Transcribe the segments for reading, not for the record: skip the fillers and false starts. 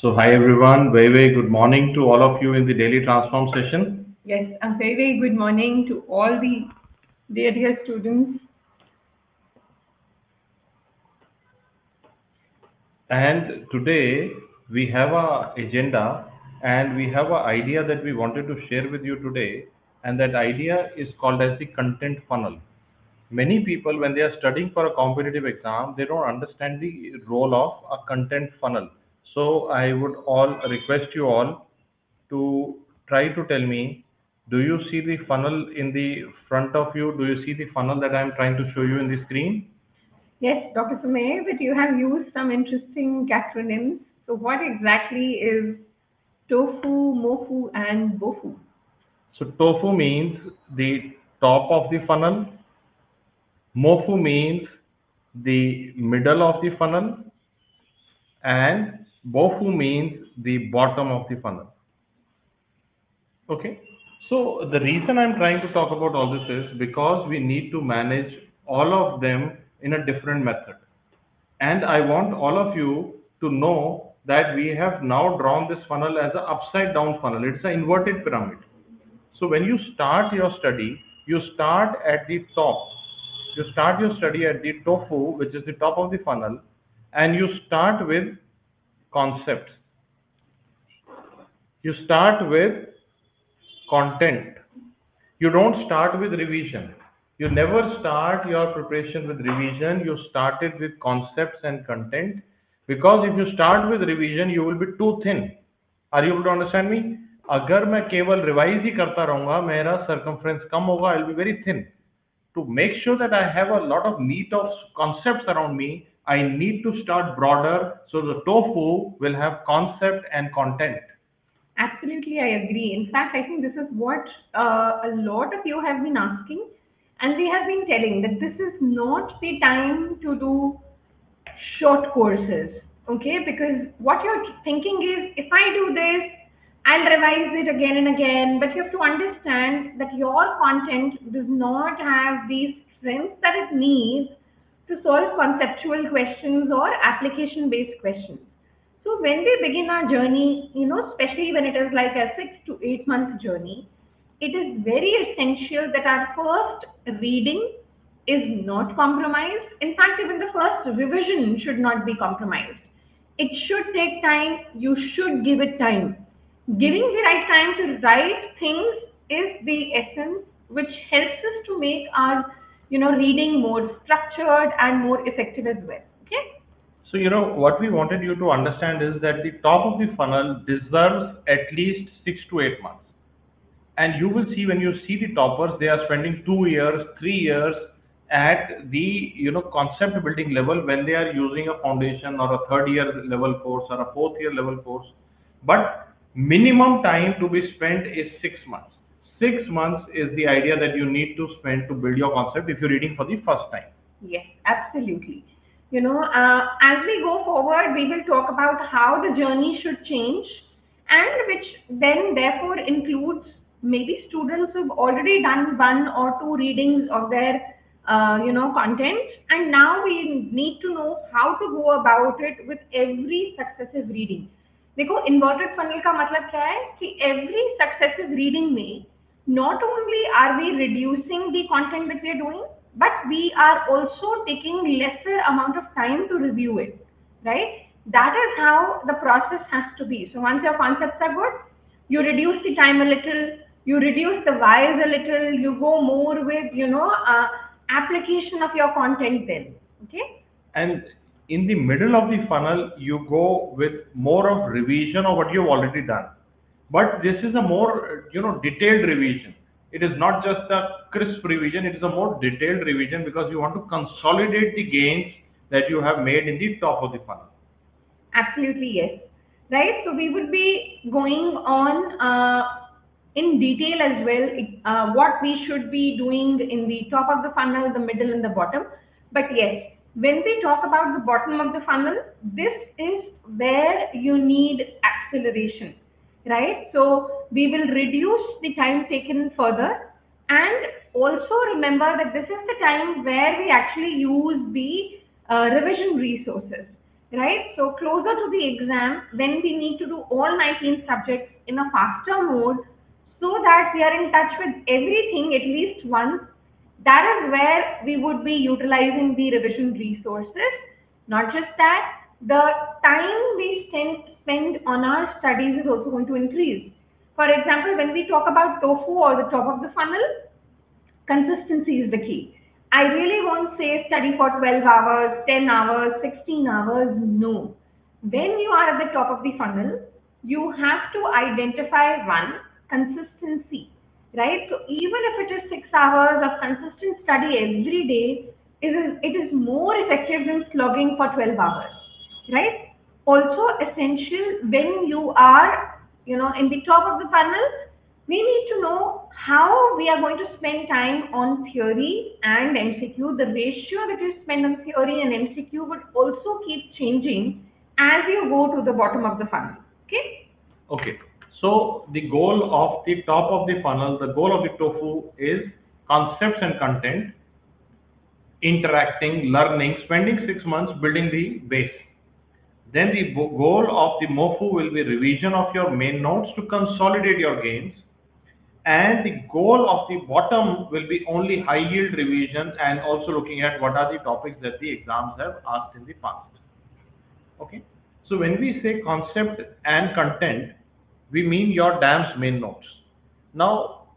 So hi everyone, very good morning to all of you in the daily transform session. Yes, a very good morning to all the dear students. And today we have a agenda and we have an idea that we wanted to share with you today, and that idea is called as the content funnel. Many people, when they are studying for a competitive exam, they don't understand the role of a content funnel. So I would all request you all to try to tell me, do you see the funnel in the front of you? Do you see the funnel that I'm trying to show you in the screen? Yes, Dr. Sumay, but you have used some interesting acronyms. So what exactly is TOFU, MOFU, and BOFU? So TOFU means the top of the funnel, MOFU means the middle of the funnel, and BOFU means the bottom of the funnel. Okay. So the reason I'm trying to talk about all this is because we need to manage all of them in a different method. And I want all of you to know that we have now drawn this funnel as an upside down funnel. It's an inverted pyramid. So when you start your study, you start at the top. You start your study at the TOFU, which is the top of the funnel, and you start with concepts. You start with content. You don't start with revision. You never start your preparation with revision. You started with concepts and content, because if you start with revision, you will be too thin. Are you able to understand me? अगर मैं केवल revise ही करता रहूंगा, मेरा circumference कम होगा, I'll be very thin. To make sure that I have a lot of meat of concepts around me, I need to start broader, so the TOFU will have concept and content. Absolutely, I agree. In fact, I think this is what a lot of you have been asking, and we have been telling that this is not the time to do short courses, okay? Because what you're thinking is, if I do this, I'll revise it again and again. But you have to understand that your content does not have these strengths that it needs to solve conceptual questions or application based questions. So when we begin our journey, especially when it is like a 6 to 8 month journey, it is very essential that our first reading is not compromised. In fact, even the first revision should not be compromised. It should take time. You should give it time. Giving the right time to write things is the essence which helps us to make our reading more structured and more effective as well. Okay? So, what we wanted you to understand is that the top of the funnel deserves at least 6 to 8 months. And you will see, when you see the toppers, they are spending 2 years, 3 years at the, concept building level, when they are using a foundation or a third year level course or a fourth year level course. But minimum time to be spent is 6 months. 6 months is the idea that you need to spend to build your concept if you're reading for the first time. Yes, absolutely. As we go forward, we will talk about how the journey should change, and which then therefore includes maybe students who've already done 1 or 2 readings of their, content, and now we need to know how to go about it with every successive reading. देखो inverted funnel का मतलब क्या है कि every successive reading में not only are we reducing the content that we are doing, but we are also taking lesser amount of time to review it, right? That is how the process has to be. So once your concepts are good, you reduce the time a little, you reduce the whys a little, you go more with application of your content then. Okay. And in the middle of the funnel, you go with more of revision of what you've already done. But this is a more, detailed revision. It is not just a crisp revision, it is a more detailed revision, because you want to consolidate the gains that you have made in the top of the funnel. Absolutely, yes. Right. So we would be going on in detail as well what we should be doing in the top of the funnel, the middle, and the bottom. But yes, when we talk about the bottom of the funnel, this is where you need acceleration, right? So we will reduce the time taken further, and also remember that this is the time where we actually use the revision resources. right? So closer to the exam, when we need to do all 19 subjects in a faster mode, so that we are in touch with everything at least once, that is where we would be utilizing the revision resources. Not just that, the time we spend on our studies is also going to increase. For example, when we talk about TOFU or the top of the funnel, consistency is the key. I really won't say study for 12 hours, 10 hours, 16 hours. No. When you are at the top of the funnel, you have to identify one, consistency, right? So even if it is 6 hours of consistent study every day, it is more effective than slogging for 12 hours, right? Also essential when you are, in the top of the funnel, we need to know how we are going to spend time on theory and MCQ. The ratio that you spend on theory and MCQ would also keep changing as you go to the bottom of the funnel. Okay? Okay. So the goal of the top of the funnel, the goal of the TOFU is concepts and content, interacting, learning, spending 6 months building the base. Then the goal of the MOFU will be revision of your main notes to consolidate your gains. And the goal of the bottom will be only high yield revision and also looking at what are the topics that the exams have asked in the past. Okay. So when we say concept and content, we mean your DAMS main notes. Now,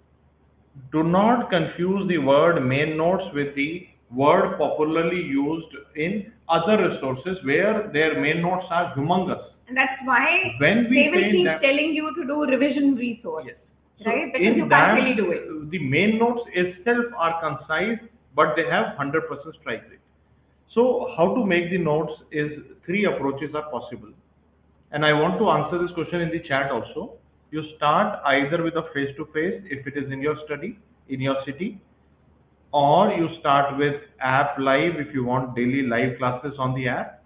do not confuse the word main notes with the word popularly used in other resources where their main notes are humongous. And that's why When we they will say keep that, telling you to do revision resource. yes. So Right? Because in you can't DAMS, really do it. the main notes itself are concise, but they have 100% strike rate. So how to make the notes is three approaches are possible. And I want to answer this question in the chat also. You start either with a face-to-face if it is in your study, in your city, or you start with app live if you want daily live classes on the app,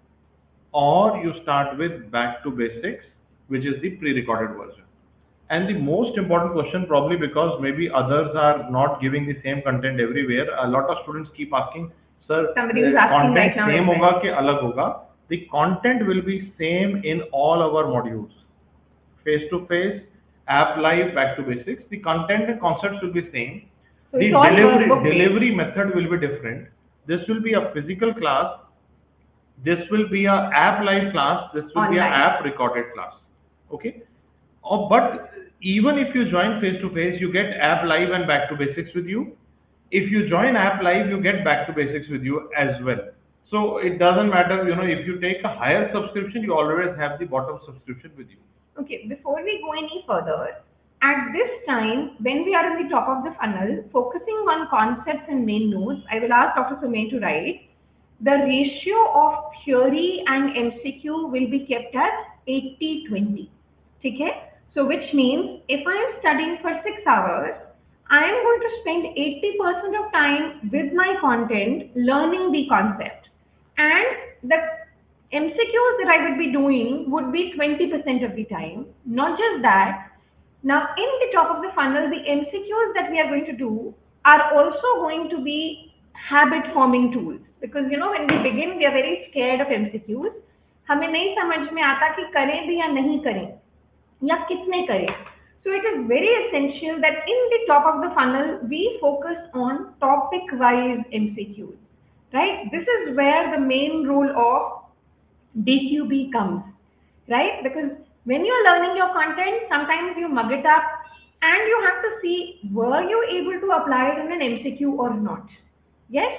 or you start with back to basics, which is the pre-recorded version. And the most important question, probably because maybe others are not giving the same content everywhere, a lot of students keep asking, sir, Somebody was asking content right now same as hoga well. ke alag hoga? The content will be same in all our modules. Face to face, app live, back to basics. The content and concepts will be same. So The it's all workbook based. delivery method will be different. This will be a physical class. This will be a app live class. This will be a Online. app recorded class. Okay. But even if you join face to face, you get app live and back to basics with you. If you join app live, you get back to basics with you as well. So it doesn't matter, if you take a higher subscription, you always have the bottom subscription with you. Okay, before we go any further, at this time, when we are in the top of the funnel, focusing on concepts and main notes, I will ask Dr. Sumain to write, the ratio of theory and MCQ will be kept as 80-20. Okay? So which means if I am studying for 6 hours, I am going to spend 80% of time with my content learning the concept. And the MCQs that I would be doing would be 20% of the time. Not just that, now in the top of the funnel, the MCQs that we are going to do are also going to be habit forming tools. Because when we begin, we are very scared of MCQs. हमें नहीं समझ में आता कि करें भी या नहीं करें या कितने करें. So it is very essential that in the top of the funnel, we focus on topic-wise MCQs, right? This is where the main role of DQB comes, right? Because when you're learning your content, sometimes you mug it up and you have to see, were you able to apply it in an MCQ or not? Yes?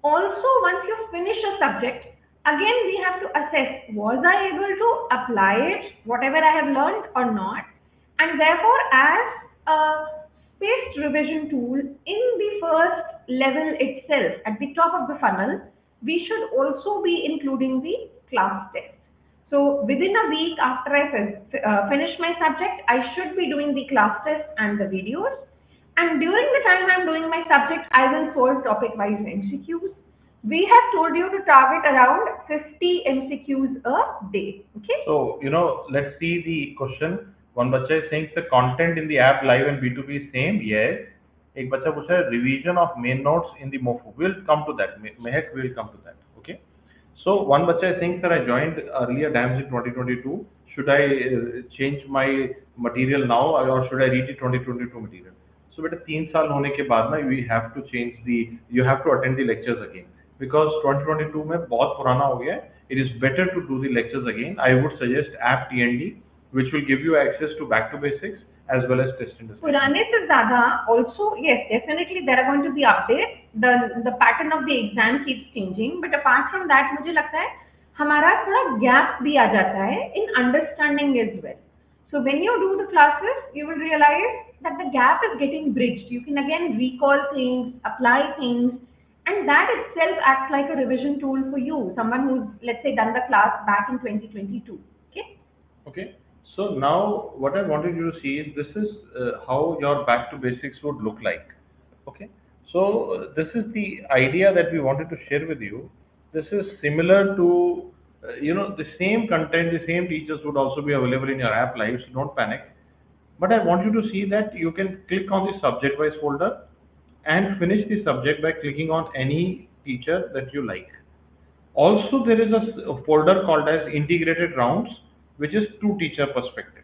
Also, once you finish a subject, again we have to assess, was I able to apply it, whatever I have learned or not? And therefore, as a spaced revision tool in the first level itself, at the top of the funnel, we should also be including the class test. So within a week after I finish my subject, I should be doing the class test and the videos. And during the time I'm doing my subject, I will solve topic-wise MCQs. We have told you to target around 50 MCQs a day. Okay. So, let's see the question. One bacha is saying the content in the app live and B2B is same. Yes. एक बच्चा पूछा है revision of main notes in the MOFU. We'll come to that. Mehak will come to that. Okay. So one bacha thinks that I joined earlier DAMS in 2022. Should I change my material now or should I read the 2022 material? So बेटा 3 साल होने के बाद ना we have to change the you have to attend the lectures again because 2022 में बहुत पुराना हो गया है. It is better to do the lectures again. I would suggest app TND which will give you access to back to basics as well as test and discussion. पुराने से ज़्यादा also yes definitely there are going to be updates. The pattern of the exam keeps changing, but apart from that मुझे लगता है हमारा थोड़ा gap भी आ जाता है in understanding as well. So when you do the classes, you will realize that the gap is getting bridged. You can again recall things, apply things, and that itself acts like a revision tool for you. Someone who's let's say done the class back in 2022. Okay. Okay. So now what I wanted you to see is this is how your back to basics would look like. Okay. So this is the idea that we wanted to share with you. This is similar to the same content, the same teachers would also be available in your app live. So don't panic. But I want you to see that you can click on the subject wise folder and finish the subject by clicking on any teacher that you like. Also, there is a folder called as integrated rounds, which is two teacher perspective.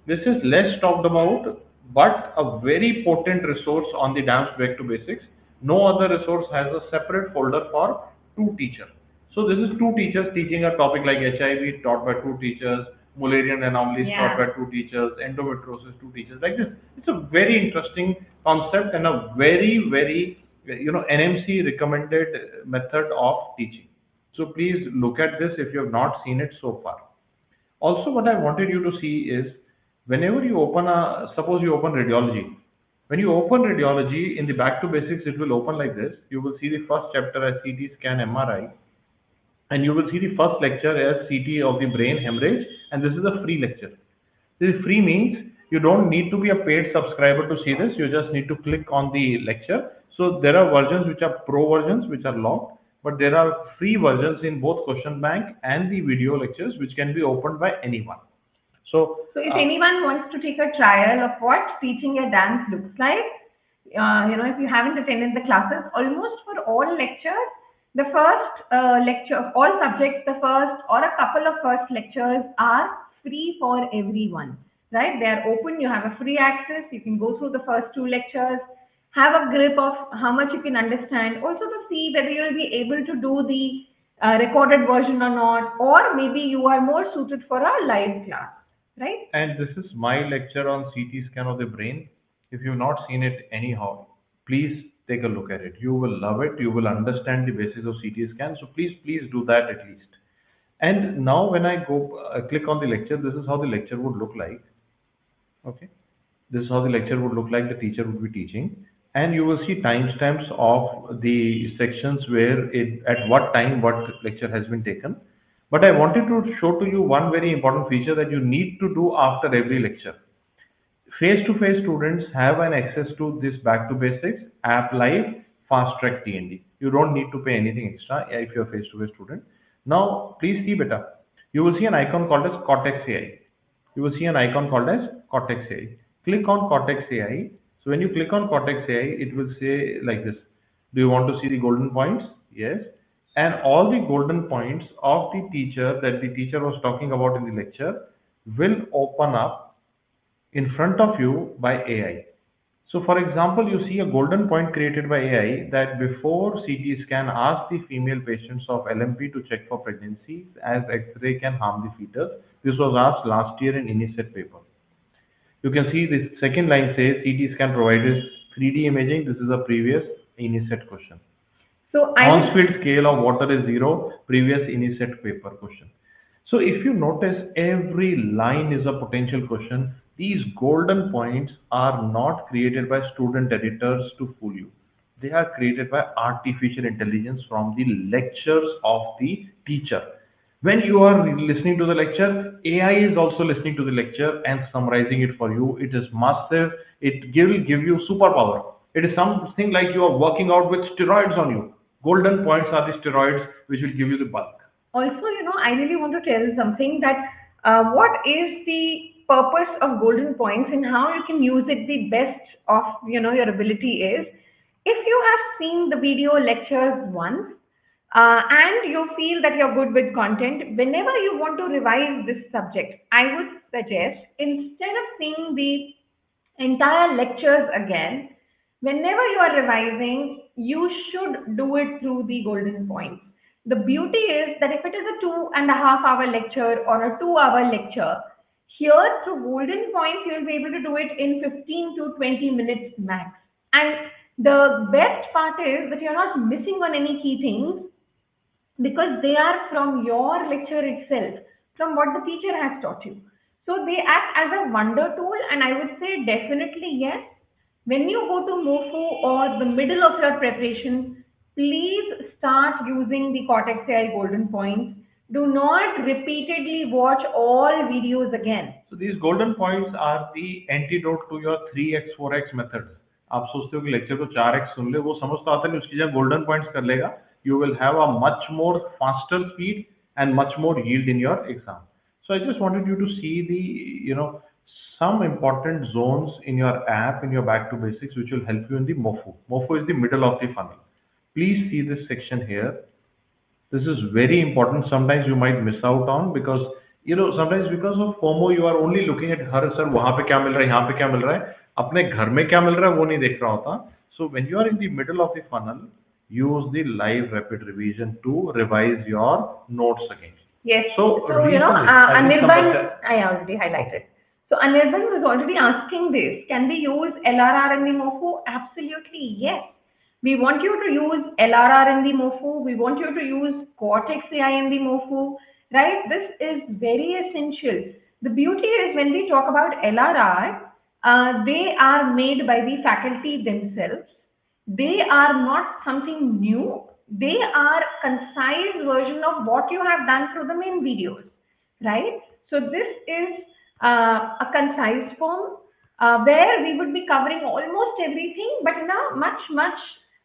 This is less talked about, but a very potent resource on the DAMS Back to Basics. No other resource has a separate folder for two teachers. So this is two teachers teaching a topic like HIV taught by two teachers, Mullerian anomalies taught by two teachers, endometriosis two teachers. Like this, it's a very interesting concept and a very NMC recommended method of teaching. So please look at this if you have not seen it so far. Also, what I wanted you to see is whenever you open suppose you open radiology. When you open radiology in the back to basics, it will open like this. You will see the first chapter as CT scan MRI. And you will see the first lecture as CT of the brain hemorrhage. And this is a free lecture. This is free means you don't need to be a paid subscriber to see this. You just need to click on the lecture. So there are versions which are pro versions which are locked. But there are free versions in both question bank and the video lectures which can be opened by anyone. So if anyone wants to take a trial of what teaching a dance looks like, if you haven't attended the classes, almost for all lectures, the first lecture of all subjects, the first or a couple of first lectures are free for everyone, right? They are open, you have a free access, you can go through the first two lectures, have a grip of how much you can understand, also to see whether you will be able to do the recorded version or not, or maybe you are more suited for a live class, right? And this is my lecture on CT scan of the brain. If you've not seen it anyhow, please take a look at it. You will love it. You will understand the basis of CT scan. So please do that at least. And now when I go click on the lecture, this is how the lecture would look like. Okay. This is how the lecture would look like. The teacher would be teaching. And you will see timestamps of the sections where at what time what lecture has been taken. But I wanted to show to you one very important feature that you need to do after every lecture. Face-to-face students have an access to this back to basics, app live, fast track TND. You don't need to pay anything extra if you're a face-to-face student. Now, please see better. You will see an icon called as Cortex AI. You will see an icon called as Cortex AI. Click on Cortex AI. So when you click on Cortex AI, it will say like this. Do you want to see the golden points? Yes. And all the golden points of the teacher that the teacher was talking about in the lecture will open up in front of you by AI. So for example, you see a golden point created by AI that before CT scan ask the female patients of LMP to check for pregnancies as X-ray can harm the fetus. This was asked last year in INICET paper. You can see the second line says CT scan provided 3D imaging. This is a previous INICET question. So Hounsfield scale of water is 0, previous INICET paper question. So if you notice, every line is a potential question. These golden points are not created by student editors to fool you. They are created by artificial intelligence from the lectures of the teacher. When you are listening to the lecture, AI is also listening to the lecture and summarizing it for you. It is massive. It will give you superpower. It is something like you are working out with steroids on you. Golden points are the steroids which will give you the bulk. Also, I really want to tell something that what is the purpose of golden points and how you can use it the best of your ability is, if you have seen the video lectures once, and you feel that you're good with content, whenever you want to revise this subject, I would suggest instead of seeing the entire lectures again, whenever you are revising, you should do it through the golden points. The beauty is that if it is a 2.5 hour lecture or a 2 hour lecture, here through golden points, you'll be able to do it in 15 to 20 minutes max. And the best part is that you're not missing on any key things because they are from your lecture itself, from what the teacher has taught you. So they act as a wonder tool, and I would say definitely yes. When you go to MOFU or the middle of your preparation, please start using the Cortex AI golden points. Do not repeatedly watch all videos again. So these golden points are the antidote to your 3x 4x method. आप सोचते हो कि lecture को 4x सुन ले, वो समझता आता नहीं, उसकी जगह golden points कर लेगा. You will have a much more faster speed and much more yield in your exam. So I just wanted you to see the, some important zones in your app, in your back to basics, which will help you in the MOFU. MOFU is the middle of the funnel. Please see this section here. This is very important. Sometimes you might miss out on because sometimes because of FOMO you are only looking at her sir वहाँ पे क्या मिल रहा है, यहाँ पे क्या मिल रहा है, अपने घर में क्या मिल रहा है वो नहीं देख रहा होता. So when you are in the middle of the funnel, use the live rapid revision to revise your notes again. Yes. So Anirban, I already highlighted. So Anirban was already asking this. Can we use LRR in the MOFU? Absolutely yes. We want you to use LRR in the MOFU. We want you to use Cortex AI in the MOFU, right? This is very essential. The beauty is when we talk about LRR, they are made by the faculty themselves. They are not something new. They are concise version of what you have done through the main videos, right? So this is a concise form where we would be covering almost everything, but in a much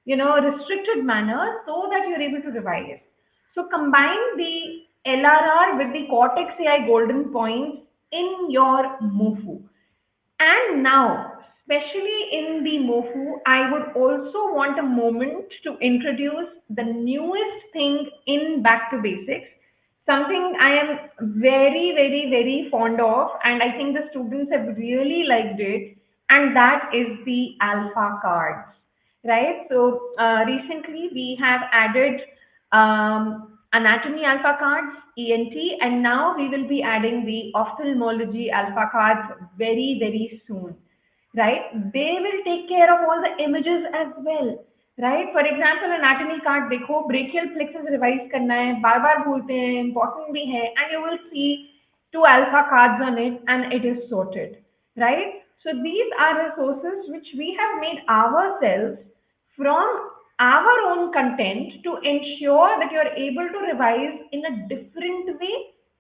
restricted manner so that you're able to revise. So combine the LRR with the Cortex AI golden points in your MOFU. And now, especially in the MOFU, I would also want a moment to introduce the newest thing in Back to Basics, something I am very fond of, and I think the students have really liked it, and that is the alpha cards, right? So recently we have added anatomy alpha cards, ENT, and now we will be adding the ophthalmology alpha cards very soon, right? They will take care of all the images as well, right? For example, anatomy card देखो, brachial plexus revise करना है, बार भूलते हैं, important भी है, and you will see 2 alpha cards on it, and it is sorted, right? So these are resources which we have made ourselves from our own content to ensure that you are able to revise in a different way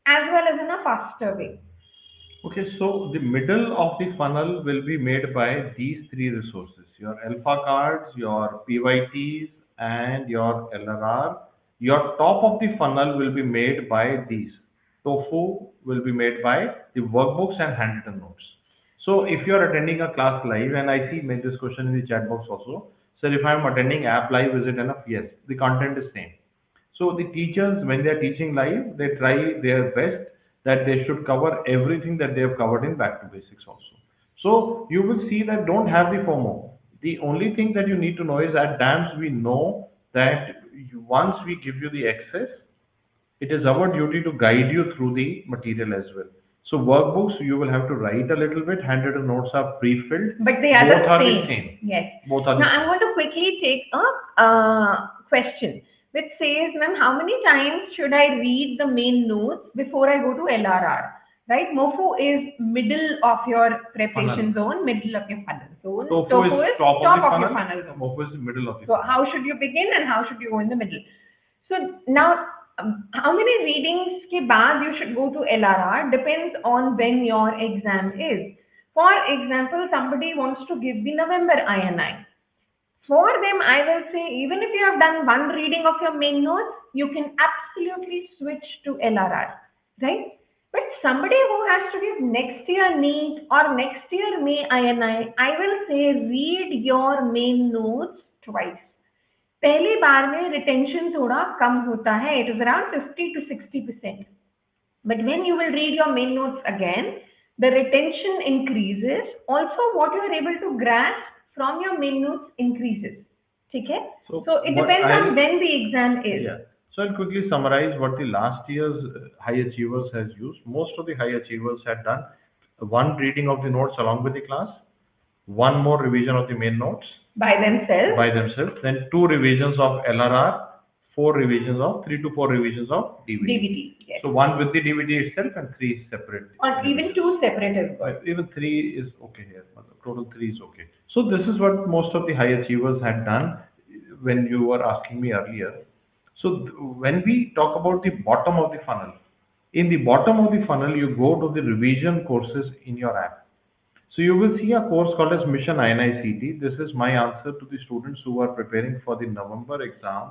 as well as in a faster way. Okay, so the middle of the funnel will be made by these 3 resources: your alpha cards, your PYTs, and your LRR. Your top of the funnel will be made by these. TOFU will be made by the workbooks and handwritten notes. So if you are attending a class live, and I see made this question in the chat box also, sir, if I am attending app live, is it enough? Yes, the content is same. So the teachers, when they are teaching live, they try their best that they should cover everything that they have covered in Back to Basics also. So you will see that don't have the FOMO. The only thing that you need to know is at DAMS we know that once we give you the access, it is our duty to guide you through the material as well. So workbooks, you will have to write a little bit. Handwritten notes are pre-filled. But they are Both the the same. Yes. Both are now I want to quickly take a question which says, ma'am, how many times should I read the main notes before I go to LRR? Right? MOFU is middle of your preparation zone, middle of your funnel zone. TOFU is top of your funnel zone. MOFU is the middle of the funnel. So how should you begin and how should you go in the middle? So now, how many readings ke baad you should go to LRR depends on when your exam is. For example, somebody wants to give the November INI. For them, I will say, even if you have done one reading of your main notes, you can absolutely switch to LRR, right? But somebody who has to give next year NEET or next year May INI, I will say read your main notes twice. पहली बार में retention थोड़ा कम होता है, it is around 50 to 60%. But when you will read your main notes again, the retention increases. Also, what you are able to grasp from your main notes increases. Okay? So it depends on when the exam is. Yeah. So I'll quickly summarize what the last year's high achievers has used. Most of the high achievers had done one reading of the notes along with the class, one more revision of the main notes by themselves, then 2 revisions of LRR, 3 to 4 revisions of DVD. Yes. So 1 with the DVD itself and 3 separate. Or even 2 separate as well. Even 3 is okay here. Total 3 is okay. So this is what most of the high achievers had done when you were asking me earlier. So when we talk about the bottom of the funnel, in the bottom of the funnel, you go to the revision courses in your app. So you will see a course called as Mission INICET. This is my answer to the students who are preparing for the November exam.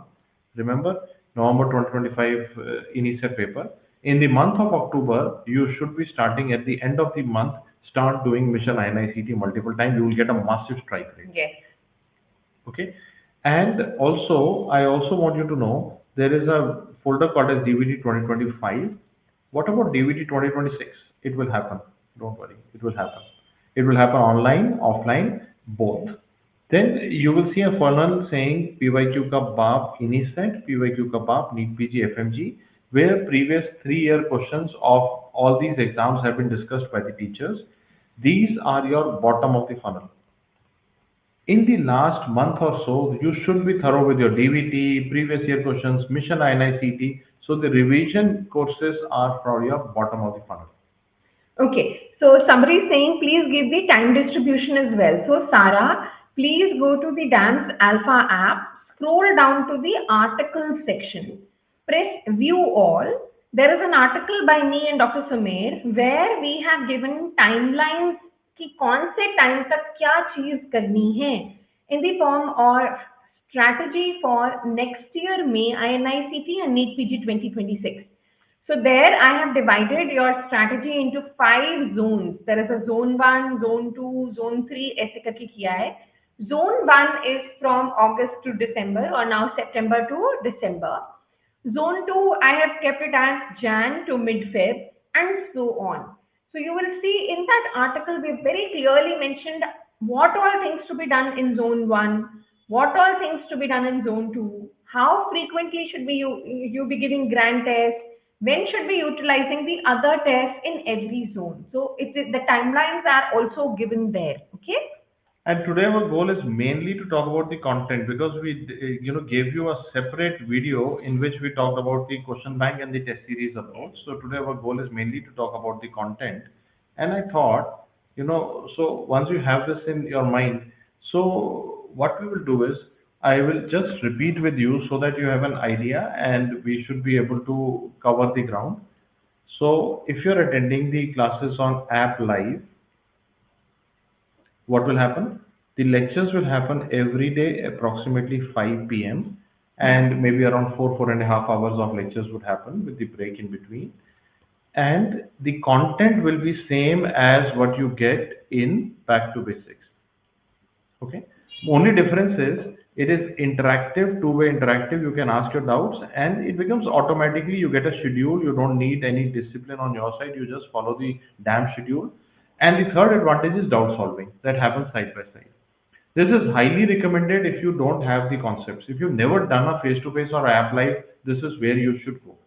Remember, November 2025 INICET paper. In the month of October, you should be starting at the end of the month, start doing Mission INICET multiple times. You will get a massive strike rate. Yes. Okay. And also, I also want you to know, there is a folder called as DVD 2025. What about DVD 2026? It will happen. Don't worry. It will happen. It will happen online, offline, both. Then you will see a funnel saying PYQ ka BAP INICET, PYQ ka BAP NEET PG FMGE, where previous 3-year questions of all these exams have been discussed by the teachers. These are your bottom of the funnel. In the last month or so, you should be thorough with your DVT, previous year questions, Mission INICET. So the revision courses are for your bottom of the funnel. Okay, so somebody is saying please give the time distribution as well. So Sarah, please go to the DAMS Alpha app, scroll down to the article section, press view all. There is an article by me and Dr. Sumer where we have given timelines कि कौन से time तक क्या चीज करनी है in the form of strategy for next year May INICET and NEET PG 2026. So there I have divided your strategy into 5 zones. There is a zone 1, zone 2, zone 3, ऐसे करके किया है. Zone 1 is from August to December or now September to December. Zone 2 I have kept it as Jan to mid-Feb and so on. So you will see in that article we very clearly mentioned what all things to be done in zone 1, what all things to be done in zone 2, how frequently should you be giving grand tests, when should be utilizing the other tests in every zone. So the timelines are also given there. Okay. And today our goal is mainly to talk about the content, because we gave you a separate video in which we talked about the question bank and the test series approach. So today our goal is mainly to talk about the content. And I thought, so once you have this in your mind, so what we will do is I will just repeat with you so that you have an idea and we should be able to cover the ground. So if you're attending the classes on app live, what will happen? The lectures will happen every day approximately 5 p.m. and maybe around 4.5 hours of lectures would happen with the break in between. And the content will be same as what you get in Back to Basics. Okay. Only difference is it is interactive, two-way interactive. You can ask your doubts and it becomes automatically, you get a schedule. You don't need any discipline on your side. You just follow the damn schedule. And the third advantage is doubt solving that happens side by side. This is highly recommended if you don't have the concepts. If you've never done a face-to-face or app live, this is where you should go.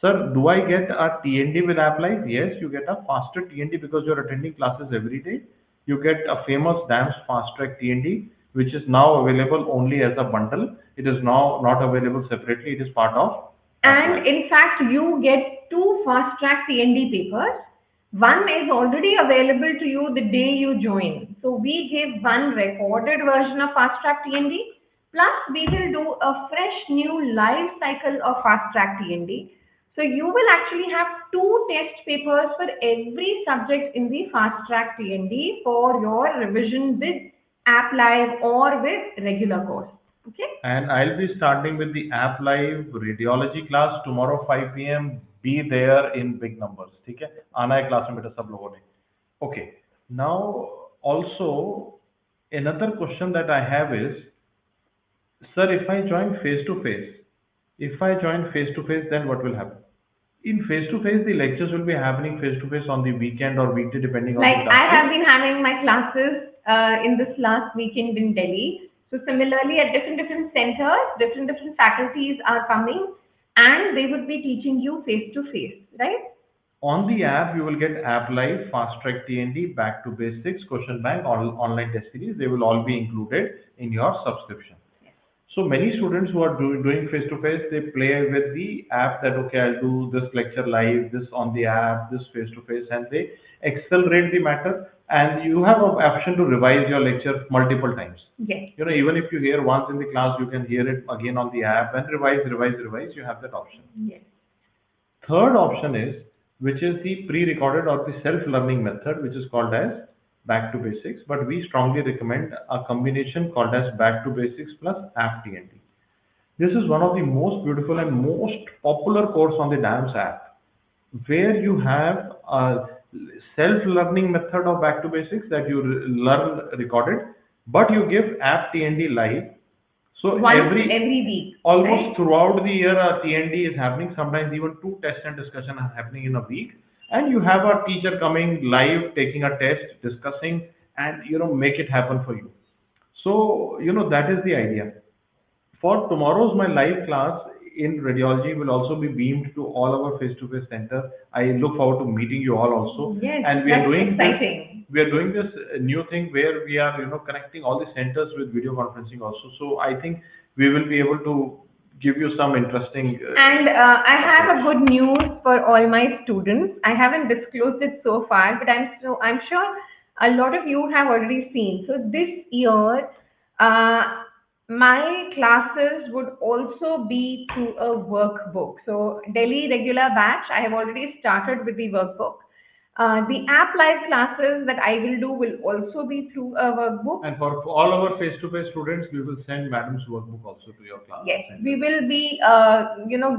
Sir, do I get a TND with app live? Yes, you get a faster TND because you're attending classes every day. You get a famous DAMS fast track TND, which is now available only as a bundle. It is now not available separately. It is part of. And in fact, you get 2 fast track TND papers. One is already available to you the day you join. So we give one recorded version of fast track TND. Plus we will do a fresh new live cycle of fast track TND. So you will actually have 2 test papers for every subject in the fast track TND for your revision with app live or with regular course. Okay. And I'll be starting with the app live radiology class tomorrow 5 p.m. Be there in big numbers. Okay? आना है class में बेटा सब लोगों ने. Okay. Now also another question that I have is, Sir, if I join face to face, then what will happen? In face to face, the lectures will be happening face to face on the weekend or weekday, depending on Like the I have classes. been having my classes in this last weekend in Delhi. So similarly, at different centers, different faculties are coming, and they would be teaching you face to face, right? On the app, you will get App Live, Fast Track TND, Back to Basics, Question Bank, all online test series. They will all be included in your subscription. So many students who are doing face to face, they play with the app that, okay, I'll do this lecture live, this on the app, this face to face, and they accelerate the matter. And you have an option to revise your lecture multiple times. Yes. You know, even if you hear once in the class, you can hear it again on the app and revise. You have that option. Yes. Third option is, which is the pre-recorded or the self-learning method, which is called as Back to Basics, but we strongly recommend a combination called as Back to Basics plus App TNT. This is one of the most beautiful and most popular course on the DAMS app, where you have a self-learning method of Back to Basics that you learn recorded, but you give App TNT live. So Once every week, almost right? throughout the year, TND is happening. Sometimes even two tests and discussion are happening in a week, and you have a teacher coming live, taking a test, discussing, and make it happen for you. So that is the idea. For tomorrow's my live class in radiology will also be beamed to all our face-to-face center. I look forward to meeting you all also. Yes, And that's exciting. we are doing this new thing where we are connecting all the centers with video conferencing also. So I think we will be able to give you some interesting. And I have a approach. good news for all my students. I haven't disclosed it so far, but I'm sure a lot of you have already seen. So this year, uh, my classes would also be through a workbook. So Delhi regular batch, I have already started with the workbook. The app live classes that I will do will also be through a workbook. And for all our face-to-face students, we will send madam's workbook also to your class. Yes, we will be,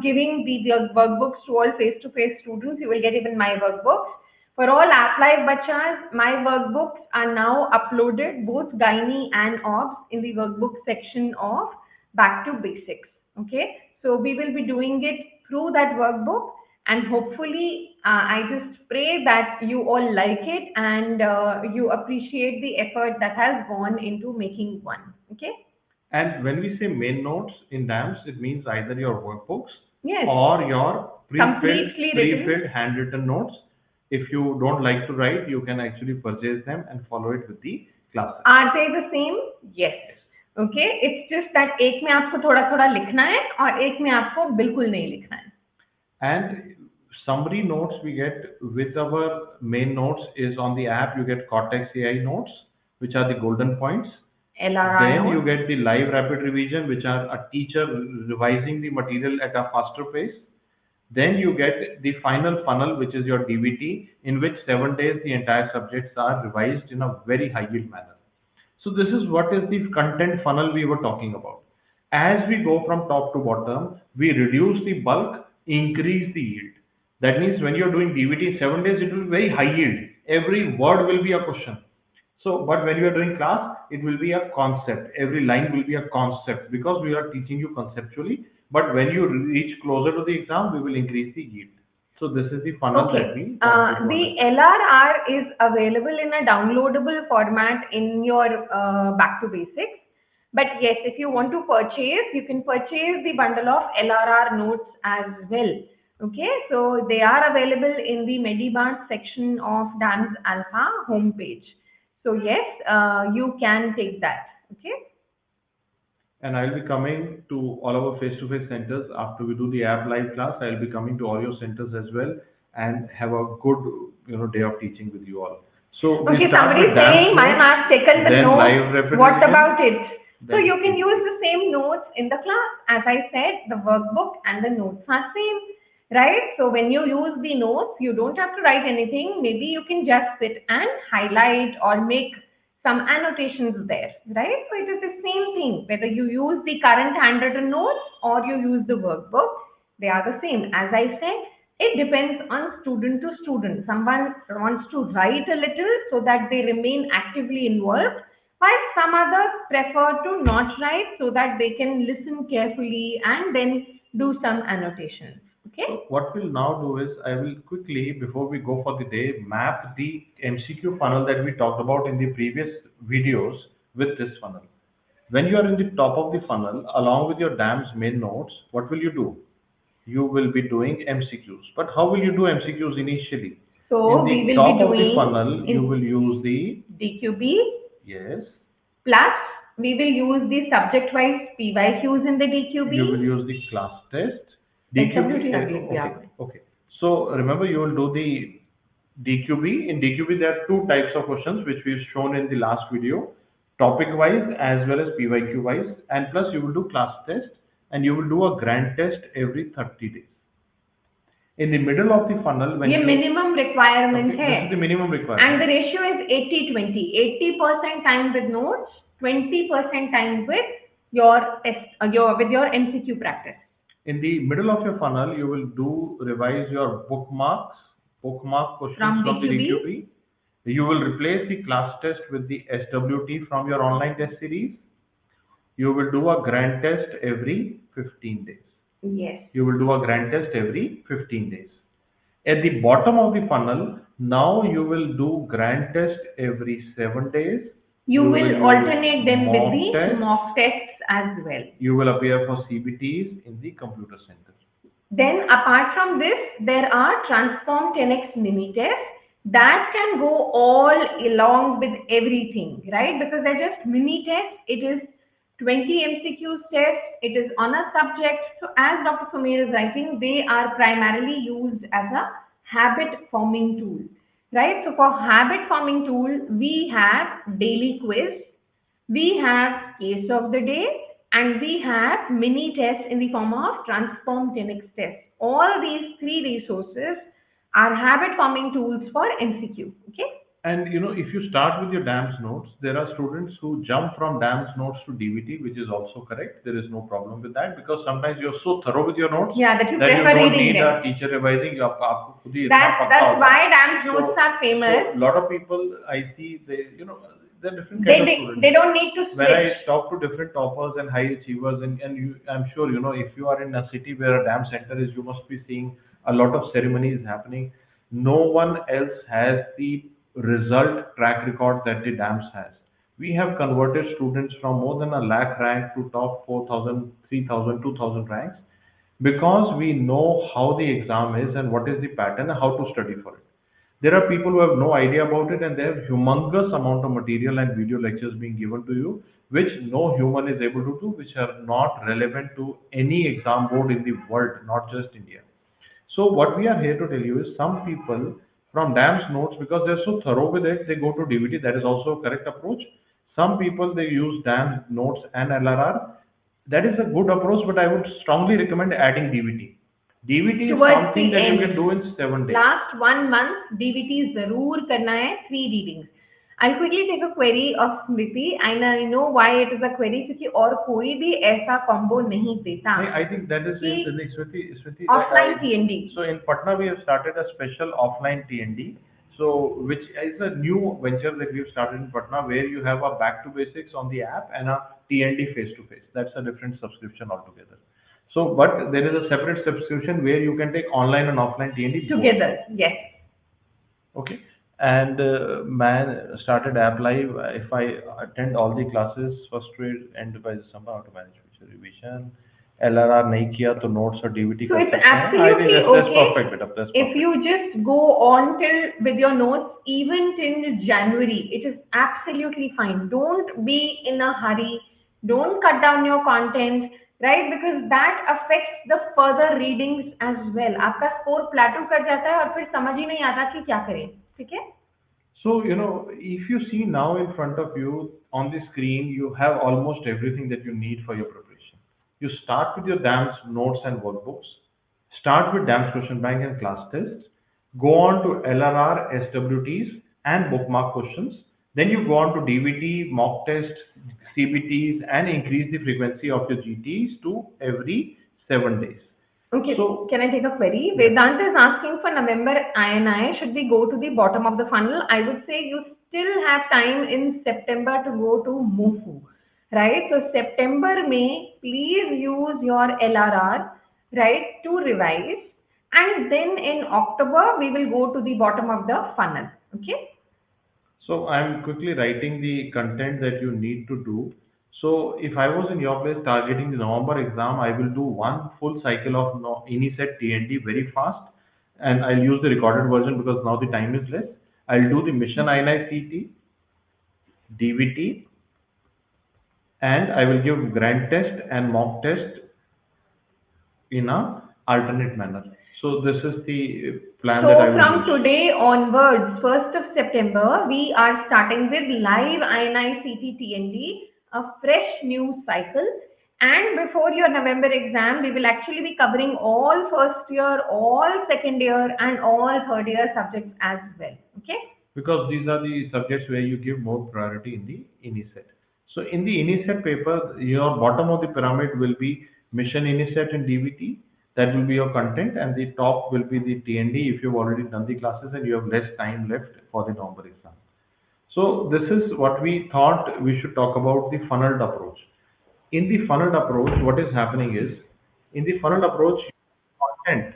giving the workbooks to all face-to-face students. You will get even my workbooks. For all App Live Bachas, my workbooks are now uploaded, both Gynae and OBS, in the workbook section of Back to Basics. Okay, so we will be doing it through that workbook, and hopefully, I just pray that you all like it and you appreciate the effort that has gone into making one. Okay. And when we say main notes in DAMS, it means either your workbooks Yes. or your Completely written. pre-filled handwritten notes. If you don't like to write, you can actually purchase them and follow it with the classes. Are they the same? Yes. Okay. It's just that एक में आपको थोड़ा थोड़ा लिखना है और एक में आपको बिल्कुल नहीं लिखना है. And summary notes we get with our main notes is on the app. You get Cortex AI notes, which are the golden points. LRR Then you notes. get the live rapid revision, which are a teacher revising the material at a faster pace. Then you get the final funnel, which is your DVT, in which 7 days the entire subjects are revised in a very high yield manner. So this is what is the content funnel we were talking about. As we go from top to bottom, we reduce the bulk, increase the yield. That means when you're doing DVT in 7 days, it will be very high yield. Every word will be a question. So, but when you are doing class, it will be a concept. Every line will be a concept because we are teaching you conceptually. But when you reach closer to the exam, we will increase the yield. So this is the funnel that Okay. we The LRR is available in a downloadable format in your Back to Basics. But yes, if you want to purchase, you can purchase the bundle of LRR notes as well. Okay, so they are available in the Medibart section of DAMS Alpha homepage. So yes, you can take that. Okay. And I'll be coming to all our face-to-face centers after we do the app live class. I'll be coming to all your centers as well and have a good, day of teaching with you all. So we Okay, start somebody with is DAMS saying, ma'am, notes, I've taken the then notes. live rapid What revision, about it? So then you can use the same notes in the class. As I said, the workbook and the notes are same, right? So when you use the notes, you don't have to write anything. Maybe you can just sit and highlight or make some annotations there, right? So it is the same thing, whether you use the current handwritten notes or you use the workbook, they are the same. As I said, it depends on student to student. Someone wants to write a little so that they remain actively involved, while some others prefer to not write so that they can listen carefully and then do some annotations. Okay? So what we'll now do is I will quickly, before we go for the day, map the MCQ funnel that we talked about in the previous videos with this funnel. When you are in the top of the funnel, along with your DAMS main notes, what will you do? You will be doing MCQs. But how will you do MCQs initially? So In we the will top be of the doing funnel, you in will use the, DQB yes, plus we will use the subject-wise PYQs in the you will DQB. use the class test. SWT DQB, ugly, okay, yeah. okay. So remember, you will do the DQB. In DQB, there are two types of questions which we've shown in the last video, topic-wise as well as PYQ-wise, and plus you will do class test and you will do a grand test every 30 days. In the middle of the funnel, when ये you, minimum requirement okay, है. this is the minimum And requirement. the ratio is 80-20. 80% time with notes, 20% time with your MCQ practice. In the middle of your funnel, you will do revise your bookmark questions from the DQB. You will replace the class test with the SWT from your online test series. You will do a grand test every 15 days. Yes. You will do a grand test every 15 days. At the bottom of the funnel, now you will do grand test every 7 days. You will use alternate them with the test. mock tests as well. You will appear for CBTs in the computer center. Then apart from this, there are transform 10x mini tests that can go all along with everything, right? Because they're just mini tests. It is 20 MCQ tests. It is on a subject. So as Dr. Sumer is writing, they are primarily used as a habit forming tool, right? So for habit forming tool, we have daily quiz, we have case of the day, and we have mini tests in the form of transform 10x test. All these three resources are habit forming tools for MCQ. Okay. And you know, if you start with your DAMS notes, there are students who jump from DAMS notes to DVT, which is also correct. There is no problem with that because sometimes you're so thorough with your notes Yeah, that you that you prefer don't reading need them. a teacher revising. आपको खुद ही इतना पक्का That's होता है. why DAMS notes are famous. So, lot of people I see, they, you know, there are different They, kind of they, students. they don't need to When I switch. talk to different toppers and high achievers, and you, I'm sure, you know, if you are in a city where a DAM center is, you must be seeing a lot of ceremonies happening. No one else has the result track record that the DAMS has. We have converted students from more than a lakh rank to top 4,000, 3,000, 2,000 ranks because we know how the exam is and what is the pattern and how to study for it. There are people who have no idea about it and they have humongous amount of material and video lectures being given to you, which no human is able to do, which are not relevant to any exam board in the world, not just India. So what we are here to tell you is some people from DAMS notes, because they're so thorough with it, they go to DVT. That is also a correct approach. Some people, they use DAMS notes and LRR. That is a good approach, but I would strongly recommend adding DVT. DVT is Towards something the that you end. can do in 7 days. Last 1 month, DVT जरूर करना है 3 readings. I'll quickly take a query of Smriti, and I know why it is a query क्योंकि और कोई भी ऐसा combo नहीं देता. I think that is कि in Sethi, offline TND. So in Patna, we have started a special offline TND. So which is a new venture that we've started in Patna, where you have a back to basics on the app and a TND face to face. That's a different subscription altogether. So, but there is a separate subscription where you can take online and offline TND both. Together, yes. Okay. And man started app live. If I attend all the classes, first grade end by December, how to manage future revision. LRR नहीं किया तो notes और DVT So कर it's सकते हैं. I think absolutely that's okay perfect, beta. That's if perfect. you just go on till with your notes even till January. It is absolutely fine. Don't be in a hurry. Don't cut down your content, right? Because that affects the further readings as well. आपका score plateau कर जाता है और फिर समझ ही नहीं आता कि क्या करें, ठीक है? So, you know, if you see now in front of you on the screen, you have almost everything that you need for your preparation. You start with your DAMS notes and workbooks, start with DAMS question bank and class tests, go on to LRR, SWTs and bookmark questions. Then you go on to DVT, mock tests, CBTs and increase the frequency of your GTs to every 7 days. Okay, So, can I take a query? Vedant is asking for November INI. Should we go to the bottom of the funnel? I would say you still have time in September to go to MOFU, right? So September, May, please use your LRR, right, to revise. And then in October, we will go to the bottom of the funnel, okay? So I'm quickly writing the content that you need to do. So if I was in your place targeting the November exam, I will do one full cycle of INICET TND very fast, and I'll use the recorded version because now the time is less. I'll do the mission INICET, DVT, and I will give grand test and mock test in a alternate manner. So this is the plan that I So will from use. today onwards, 1st of September, we are starting with live INICET TND, a fresh new cycle. And before your November exam, we will actually be covering all first year, all second year, and all third year subjects as well. Okay? Because these are the subjects where you give more priority in the INICET. So in the INICET paper, your bottom of the pyramid will be mission INICET and DVT. That will be your content, and the top will be the TND if you've already done the classes and you have less time left for the November exam. So this is what we thought we should talk about, the funneled approach. In the funneled approach, what is happening is, in the funneled approach, content.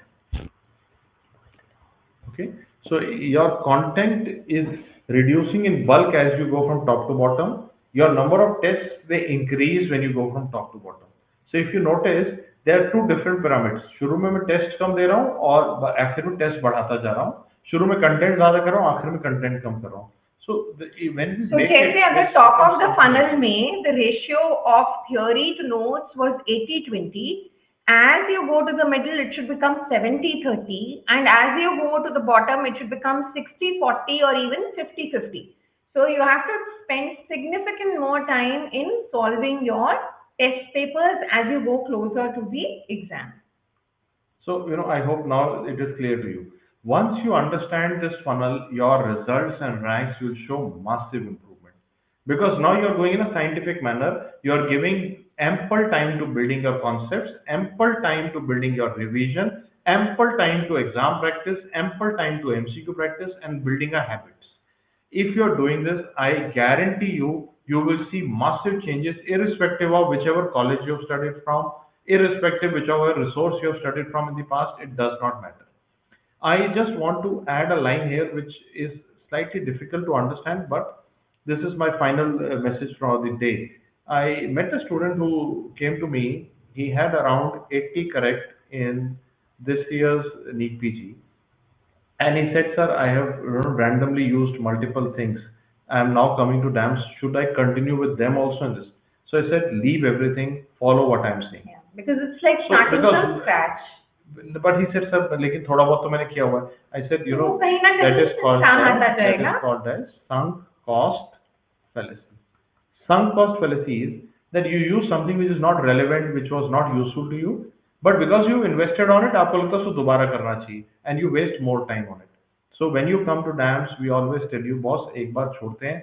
Okay, so your content is reducing in bulk as you go from top to bottom. Your number of tests, they increase when you go from top to bottom. So if you notice, there are two different pyramids. शुरू में मैं test कम दे रहा हूँ और आखिर में test बढ़ाता जा रहा हूँ. शुरू में कंटेंट ज्यादा कर रहा हूँ, आखिर में कंटेंट कम कर रहा हूँ. So when we So make जैसे it, अगर top of the funnel में the ratio of theory to notes was 80-20, as you go to the middle it should become 70-30, and as you go to the bottom it should become 60-40 or even 50-50. So you have to spend significant more time in solving your test papers as you go closer to the exam. So, I hope now it is clear to you. Once you understand this funnel, your results and ranks will show massive improvement. Because now you're going in a scientific manner, you're giving ample time to building your concepts, ample time to building your revision, ample time to exam practice, ample time to MCQ practice, and building a habits. If you're doing this, I guarantee you, you will see massive changes irrespective of whichever college you've studied from, irrespective whichever resource you have studied from in the past, it does not matter. I just want to add a line here which is slightly difficult to understand, but this is my final message for the day. I met a student who came to me. He had around 80 correct in this year's NEET PG. And he said, sir, I have randomly used multiple things. I am now coming to DAMS. Should I continue with them also in this? So I said, leave everything, follow what I am saying. Yeah, because it's like So starting because from scratch. but he said, sir, लेकिन थोड़ा बहुत तो मैंने किया हुआ है. I said, तो वो कहीं ना that कहीं is से called काम आता that is जाएगा. called as sunk cost fallacy. Sunk cost fallacy is that you use something which is not relevant, which was not useful to you, but because you invested on it, आपको लगता है उसको दोबारा करना चाहिए, and you waste more time on it. So when you come to DAMS, we always tell you, boss, एक बार छोड़ते हैं,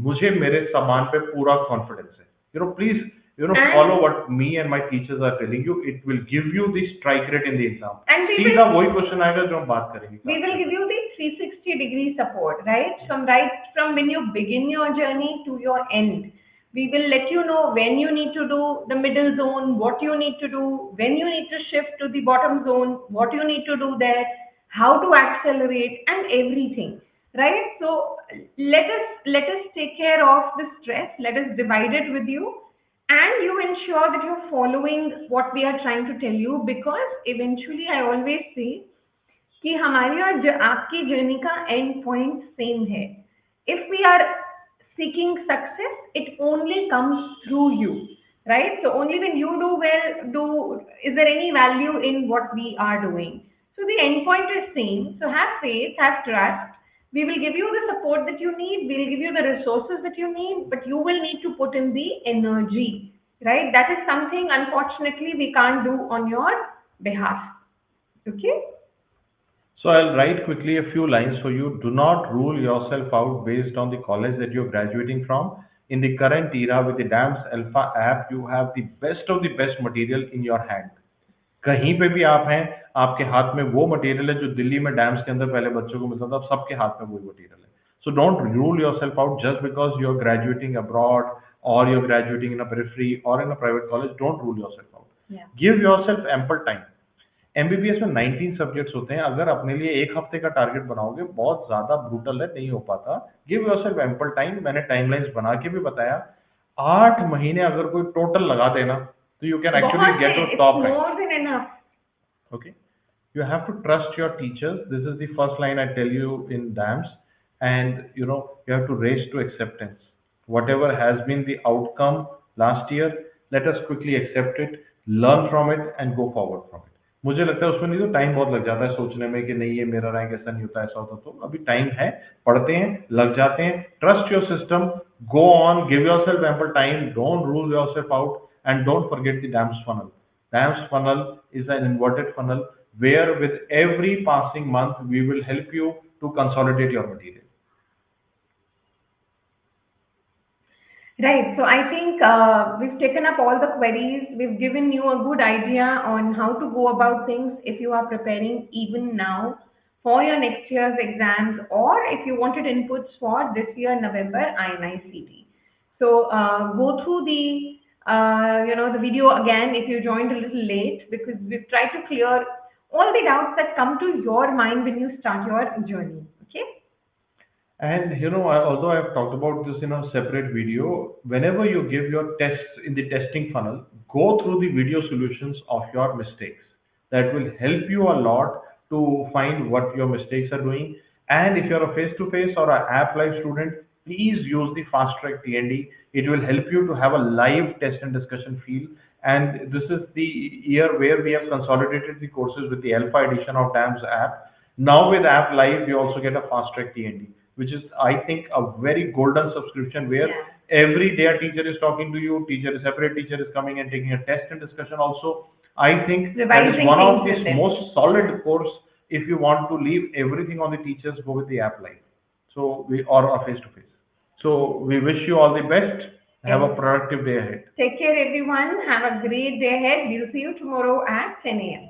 मुझे मेरे सामान पे पूरा confidence है. Please, And follow what me and my teachers are telling you. It will give you the strike rate in the exam. And we सीधा will, वही क्वेश्चन आएगा जो हम बात करेंगे. we will give you the 360-degree support, right? From when you begin your journey to your end. We will let you know when you need to do the middle zone, what you need to do, when you need to shift to the bottom zone, what you need to do there, how to accelerate, and everything, right? So let us take care of the stress. Let us divide it with you, and you ensure that you're following what we are trying to tell you, because eventually I always say कि हमारी और आपकी journey का end point same है. If we are seeking success, it only comes through you, right? So only when you do well, is there any value in what we are doing? So the end point is same. So have faith, have trust. We will give you the support that you need. We will give you the resources that you need, but you will need to put in the energy, right? That is something, unfortunately, we can't do on your behalf. Okay? So I'll write quickly a few lines for you. Do not rule yourself out based on the college that you're graduating from. In the current era with the DAMS Alpha app, you have the best of the best material in your hand. कहीं पे भी आप हैं, आपके हाथ में वो material है जो दिल्ली में डैम्स के अंदर पहले बच्चों को मिलता था, अब सबके हाथ में वही मटेरियल है. So don't rule yourself out just because you're graduating abroad or you're graduating in a periphery or in a private college. Don't rule yourself out. Yeah. Give yourself ample time. MBBS में 19 subjects होते हैं. अगर अपने लिए एक हफ्ते का target बनाओगे बहुत ज्यादा ब्रूटल है, नहीं हो पाता. Give yourself ample time. मैंने टाइमलाइंस बना के भी बताया. 8 महीने अगर कोई टोटल लगा देना तो you can actually get to top rank. More than enough. Okay, you have to trust your teachers. This is the first line I tell you in DAMS. And you have to race to acceptance. Whatever has been the outcome last year, let us quickly accept it, learn from it and go forward from it. मुझे लगता है उसमें नहीं तो time बहुत लग जाता है सोचने में कि नहीं ये मेरा रैंक ऐसा नहीं होता, ऐसा होता. तो अभी टाइम है, पढ़ते हैं, लग जाते हैं. Trust your system, go on, give yourself ample time, don't rule yourself out and don't forget the dams funnel. DAMS funnel is an inverted funnel where with every passing month we will help you to consolidate your material. Right. So I think we've taken up all the queries. We've given you a good idea on how to go about things if you are preparing even now for your next year's exams, or if you wanted inputs for this year November INICET. So go through the video again if you joined a little late, because we've tried to clear all the doubts that come to your mind when you start your journey. Okay. And although I have talked about this in a separate video, whenever you give your tests in the testing funnel, go through the video solutions of your mistakes. That will help you a lot to find what your mistakes are doing. And if you're a face-to-face or an app live student, please use the fast track TND. It will help you to have a live test and discussion feel. And this is the year where we have consolidated the courses with the alpha edition of DAMS app. Now with app live, you also get a fast track TND, which is, I think, a very golden subscription where every day a teacher is talking to you, a separate teacher is coming and taking a test and discussion also. I think that is one of the most solid course. If you want to leave everything on the teachers, go with the app live. So or a face-to-face. So we wish you all the best. Have a productive day ahead. Take care, everyone. Have a great day ahead. We'll see you tomorrow at 10 a.m.